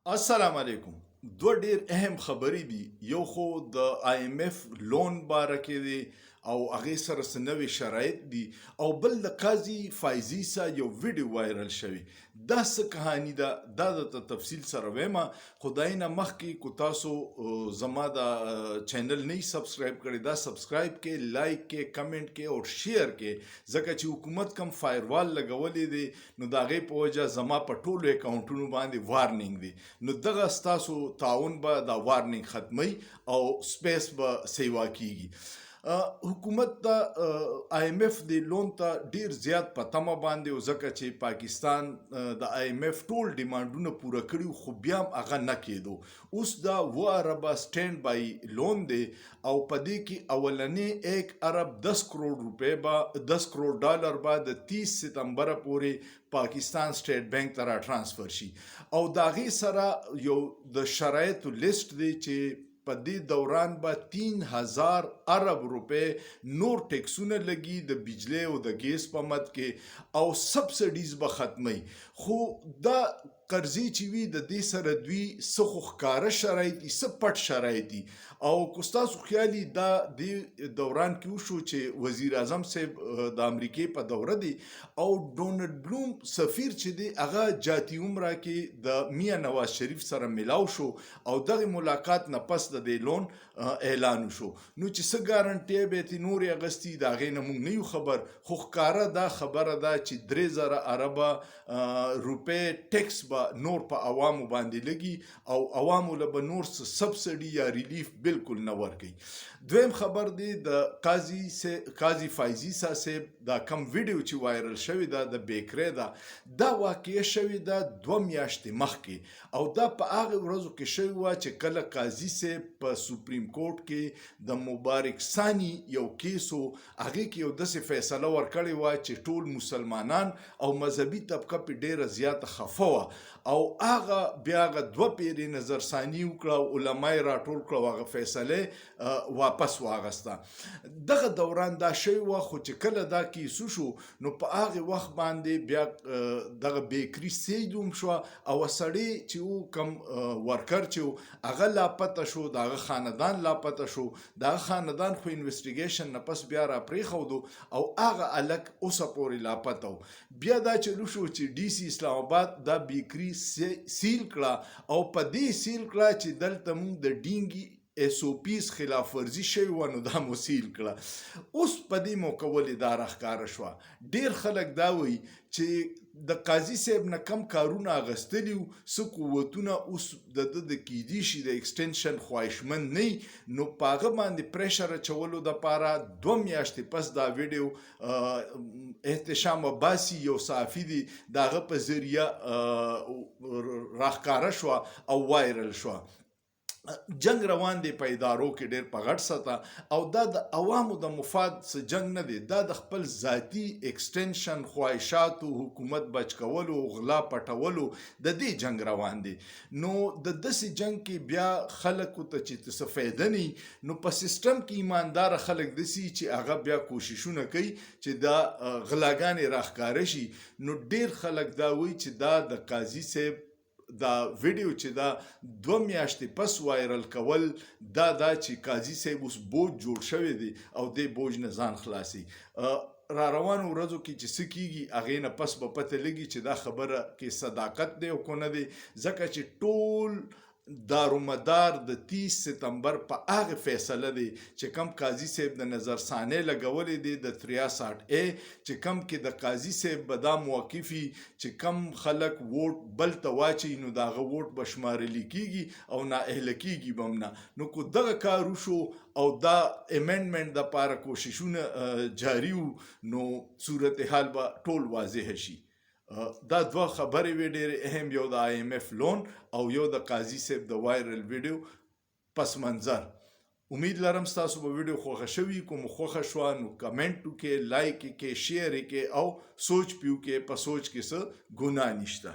السلام علیکم. دوه ډیر اهم خبرې دي. یو خو د آی ایم ایف لون باره کې دی او هغې سره څه نوې شرایط دي، او بل د قاضي فایزي سا یو ویډیو وایرل شوی. دا څه کهاني ده، دا درته تفصیل سره ویمه. خو د هغې نه مخکې که تاسو زما دا چینل نه سبسکرایب کړی، دا سبسکرایب کې، لایک کې، کمنټ کې او شیر کې، ځکه چې حکومت کم فایروال لګولی دی نو د هغې په وجه زما په ټولو اکاونټونو باندې وارنینګ دی. نو دغه ستاسو تعاون به دا وارنینګ ختمي او سپیس به سیوا کیږي. حکومت د آی ایم ایف د لون ته ډیر زیات په تمه باندې، ځکه چې پاکستان د آی ایم ایف ټول ډیمانډونه پوره کړي، خو بیا هم هغه نه کېدو. اوس دا 2 اربه سټینډ بای لون دی او په دې کې اولنې 1 ارب 10 کروڑ روپے به 10 کروڑ ډالر به د 30 ستمبر پورې پاکستان سټیټ بینک ته را ټرانسفر شي. او د هغې سره یو د شرایطو لیست دی چې په دې دوران به 3000 ارب روپے نور ټیکسونه لګي د بجلی او د ګیس په مد کې، او سبسډیز به ختمي. خو دا قرضې چې وي د دې سره دوی څه خو ښکاره شرایط دي، څه پټ شرایط دي. او که ستاسو خیال وي دا دې دوران کې وشو چې وزیر اعظم صاحب د امریکې په دوره دی او ډونلډ بلوم سفیر چې دی هغه جاتی عمره کې د میاں نواز شریف سره ملاو شو او دغه ملاقات نه پس د دې لون اعلان شو. نو چې څه ګارنټي به تې نورې اغستې د هغې نه موږ نه یو خبر، خو ښکاره دا خبره ده چې 3000 اربه روپې ټیکس به نور په عوامو باندې لګي او عوامو له به نور څه سبسډي یا ریلیف بالکل نه ورکوي. دویم خبر دی د قاضي فایزي صاحب دا کم ویډیو چې وایرل شوی ده د بیکری ده، دا واقعه شوی ده 2 میاشتې مخکې، او دا په هغه ورځو کې شوی وه چې کله قاضي صاحب په سپریم کورټ کې د مبارک ثاني یو کیس و، هغې کې یو داسې فیصله ورکړې وه چې ټول مسلمانان او مذهبي طبقه پې ډېره زیاته خفه وه، او هغه بیا هغه 2 پیرې نظرثاني وکړه او علما یې راټول کړه او هغه فیصلې واپس واغسته. دغه دوران دا شوی وه، خو چې کله دا کیس وشو نو په هغې وخت باندې بیا دغه بیکري سیل هم شوه او سړی چې و کم ورکر چې و هغه لاپته شو، د هغه خاندان لاپته شو. د هغه خاندان خو انویسټیګیشن نه پس بیا را پرېښودو او هغه هلک اوسه پورې لاپته و. بیا دا چلو شو چې ډي سی اسلام آباد دا بیکري سیل کړه او په دې سیل کړه چې دلته موږ د ډینګي ایس او پیز خلاف ورزي شوی وه نو دا مو سیل کړه. اوس په دې موقع ولې دا راښکاره شوه؟ ډېر خلک دا وایي چې د قاضي صاحب نه کم کارونه اغستلي وو، څه قوتونه اوس د ده د کیدی شي د ایکسټینشن خواهشمند نه وي، نو په هغه باندې پریشر اچولو دپاره 2 میاشتې پس دا ویډیو احتشام عباسي یو صحافي دی د هغه په ذریعه راښکاره شوه او وایرل شوه. جنگ روان دی په ادارو کې ډېر په غټ سطح، او دا د عوامو د مفاد څه جنگ نه دی، دا د خپل ذاتي ایکسټینشن خواهشاتو، حکومت بچ کولو، غلا پټولو د دې جنگ روان دی. نو د داسې جنگ کې بیا خلکو ته چې څه فایده نه، نو په سیستم کې ایمانداره خلک داسي چې هغه بیا کوششونه کوي چې دا غلاګانې راښکاره شي. نو ډېر خلک دا وایي چې دا د قاضي صاحب دا ویډیو چې دا 2 میاشتې پس وایرل کول، دا چې قاضي صاحب اوس بوج جوړ شوی دی او دې بوج نه ځان خلاصي. را روانو ورځو کې چې څه کیږي هغې نه پس به پته لګي چې دا خبره کې صداقت دی او که نه دی، ځکه چې ټول دارومدار د 30 ستمبر په هغه فیصله دی چې کم قاضي صاحب د نظرثانۍ لګولې دی د 63 چې کم کې د قاضي صاحب به دا موقفي چې کم خلک ووټ بل ته واچي نو د هغه ووټ به شمارلی کیږي او نااهله کیږي به هم نه. نو که دغه کار وشو او دا امینډمنټ دپاره کوششونه جاري وو نو صورتحال به ټول واضح شي. دا 2 خبرې وې ډېرې اهم، یو د آی ایم ایف لون او یو د قاضي صاحب د وایرل ویډیو پس منظر. امید لرم ستاسو به ویډیو خوښه شوي. کوم خوښه شوه نو کمنټ وکړئ، لایک یې کړئ، شیر یې کړئ او سوچ پې وکړئ، په سوچ کې څه ګناه نشته.